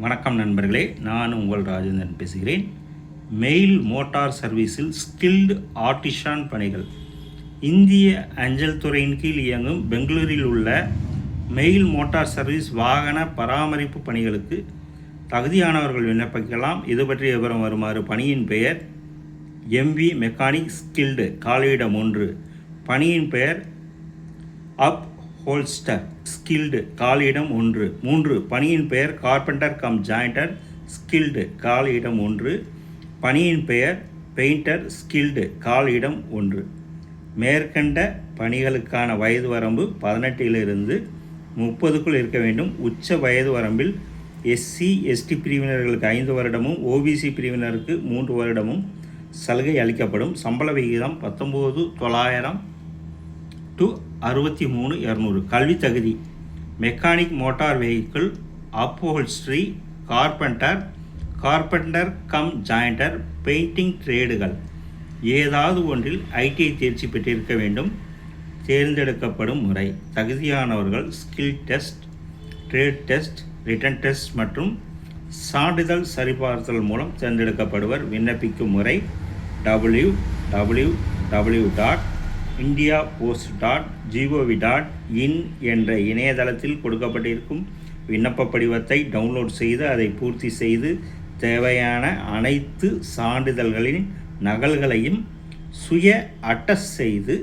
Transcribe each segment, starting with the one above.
வணக்கம் நண்பர்களே, நான் உங்கள் ராஜேந்திரன் பேசுகிறேன். மெயில் மோட்டார் சர்வீஸில் ஸ்கில்டு ஆர்டிசான் பணிகள். இந்திய அஞ்சல் துறையின் கீழ் இயங்கும் பெங்களூரில் உள்ள மெயில் மோட்டார் சர்வீஸ் வாகன பராமரிப்பு பணிகளுக்கு தகுதியானவர்கள் விண்ணப்பிக்கலாம். இது பற்றிய விவரம் வருமாறு: பணியின் பெயர் எம்வி மெக்கானிக் ஸ்கில்டு, காலியிடம் 1. பணியின் பெயர் அப் ஹோல்ஸ்டர் ஸ்கில்டு, காலியிடம் 1. 3. பணியின் பெயர் கார்பெண்டர் கம் ஜாயிண்டர் ஸ்கில்டு, காலியிடம் 1. பணியின் பெயர் பெயிண்டர் ஸ்கில்டு, காலியிடம் 1. மேற்கண்ட பணிகளுக்கான வயது வரம்பு 18 30க்குள் இருக்க வேண்டும். உச்ச வயது வரம்பில் எஸ்சி எஸ்டி பிரிவினர்களுக்கு 5 வருடமும் ஓபிசி பிரிவினருக்கு 3 வருடமும் சலுகை அளிக்கப்படும். சம்பள விகிதம் 19,900 to 63,200. கல்வி தகுதி: mechanic motor vehicle, upholstery, carpenter cum joiner, painting ட்ரேடுகள் ஏதாவது ஒன்றில் ஐடிஐ தேர்ச்சி பெற்றிருக்க வேண்டும். தேர்ந்தெடுக்கப்படும் முறை: தகுதியானவர்கள் skill test, trade test, written test மற்றும் சான்றிதழ் சரிபார்த்தல் மூலம் தேர்ந்தெடுக்கப்படுவர். விண்ணப்பிக்கும் முறை: www.indiapost.gov.in என்ற இணையதளத்தில் கொடுக்கப்பட்டிருக்கும் விண்ணப்ப படிவத்தை டவுன்லோட் செய்து அதை பூர்த்தி செய்து தேவையான அனைத்து சான்றிதழ்களின் நகல்களையும் சுய அட்டஸ்ட் செய்து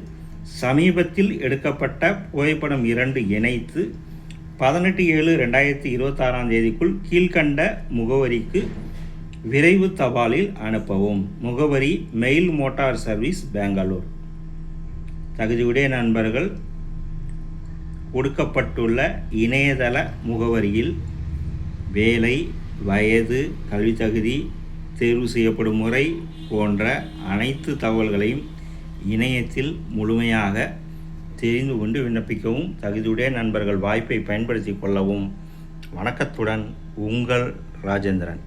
சமீபத்தில் எடுக்கப்பட்ட புகைப்படம் 2 இணைத்து 18/7/2026 கீழ்கண்ட முகவரிக்கு விரைவு தபாலில் அனுப்பவும். முகவரி: மெயில் மோட்டார் சர்வீஸ், பெங்களூர். தகுதியுடைய நண்பர்கள் கொடுக்கப்பட்டுள்ள இணையதள முகவரியில் வேலை, வயது, கல்வி தகுதி, தேர்வு செய்யப்படும் முறை போன்ற அனைத்து தகவல்களையும் இணையத்தில் முழுமையாக தெரிந்து கொண்டு விண்ணப்பிக்கவும். தகுதியுடைய நண்பர்கள் வாய்ப்பை பயன்படுத்தி கொள்ளவும். வணக்கத்துடன் உங்கள் ராஜேந்திரன்.